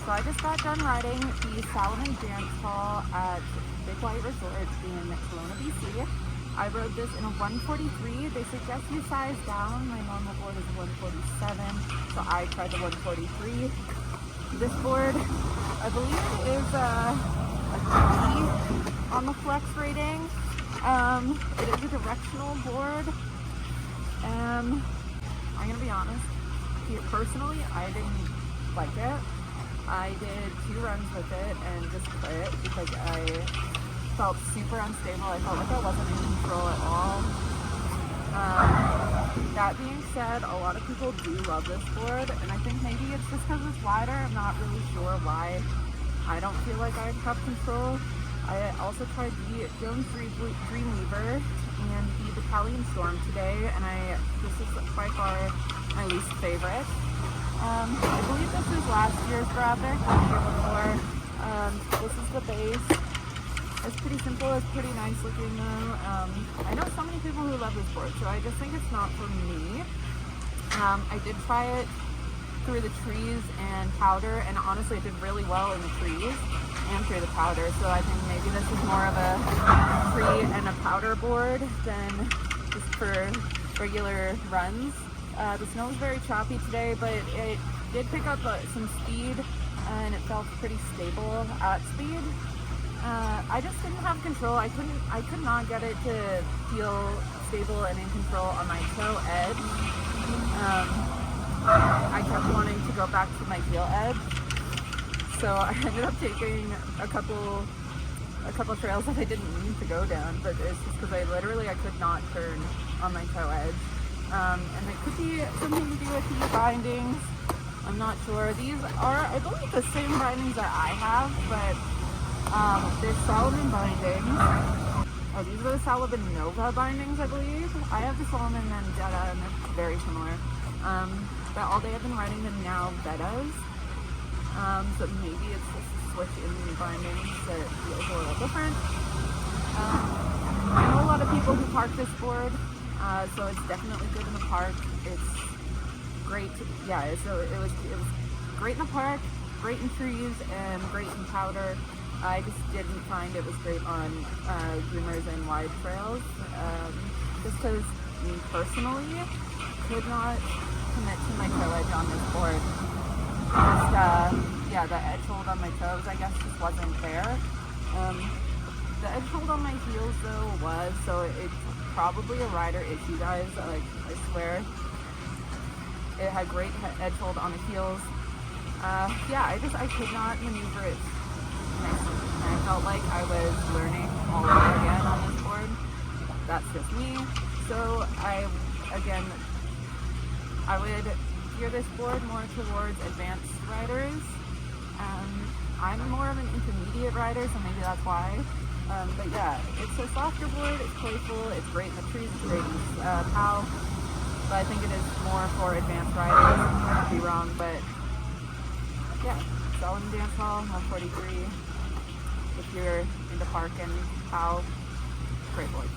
So I just got done riding the Salomon Dancehaul at Big White Resort in Kelowna, BC. I rode this in a 143. They suggest you size down. My normal board is 147, so I tried the 143. This board, I believe, is a D on the flex rating. It is a directional board. I'm gonna be honest. Personally, I didn't like it. I did 2 runs with it and just quit because I felt super unstable. I felt like I wasn't in control at all. That being said, a lot of people do love this board, and I think maybe it's just because it's wider. I'm not really sure why I don't feel like I have control. I also tried the Jones Dreamweaver and the Battalion Storm today, and this is by far my least favorite. I believe this is last year's graphic, or the year before. This is the base. It's pretty simple, it's pretty nice looking though. I know so many people who love this board, so I just think it's not for me. I did try it through the trees and powder, and honestly it did really well in the trees and through the powder, so I think maybe this is more of a tree and a powder board than just for regular runs. The snow was very choppy today, but it did pick up some speed, and it felt pretty stable at speed. I just didn't have control. I could not get it to feel stable and in control on my toe edge. I kept wanting to go back to my heel edge, so I ended up taking a couple trails that I didn't mean to go down, but it's just because I could not turn on my toe edge. And it could be something to do with the bindings. I'm not sure. These are, I believe, the same bindings that I have, but they're Salomon bindings. Oh, these are the Salomon Nova bindings, I believe. I have the Salomon Vendetta, and they're very similar. But all day I've been riding the now Bettas. So maybe it's just a switch in the bindings that feels a little different. I know a lot of people who park this board. So it's definitely good in the park. It's great. So it was great in the park, great in trees, and great in powder. I just didn't find it was great on groomers and wide trails. Just because me personally could not commit to my toe edge on this board. The edge hold on my toes, I guess, just wasn't there. The edge hold on my heels though was, so it's probably a rider issue, guys. Like, I swear, it had great edge hold on the heels. I could not maneuver it nicely. I felt like I was learning all over again on this board. That's just me. So I would gear this board more towards advanced riders. I'm more of an intermediate rider, so maybe that's why. But yeah, it's a softer board, it's playful, it's great in the trees, it's great in POW, but I think it is more for advanced riders. I could be wrong, but yeah, Salomon Dancehaul, 143. If you're into park and POW, great board.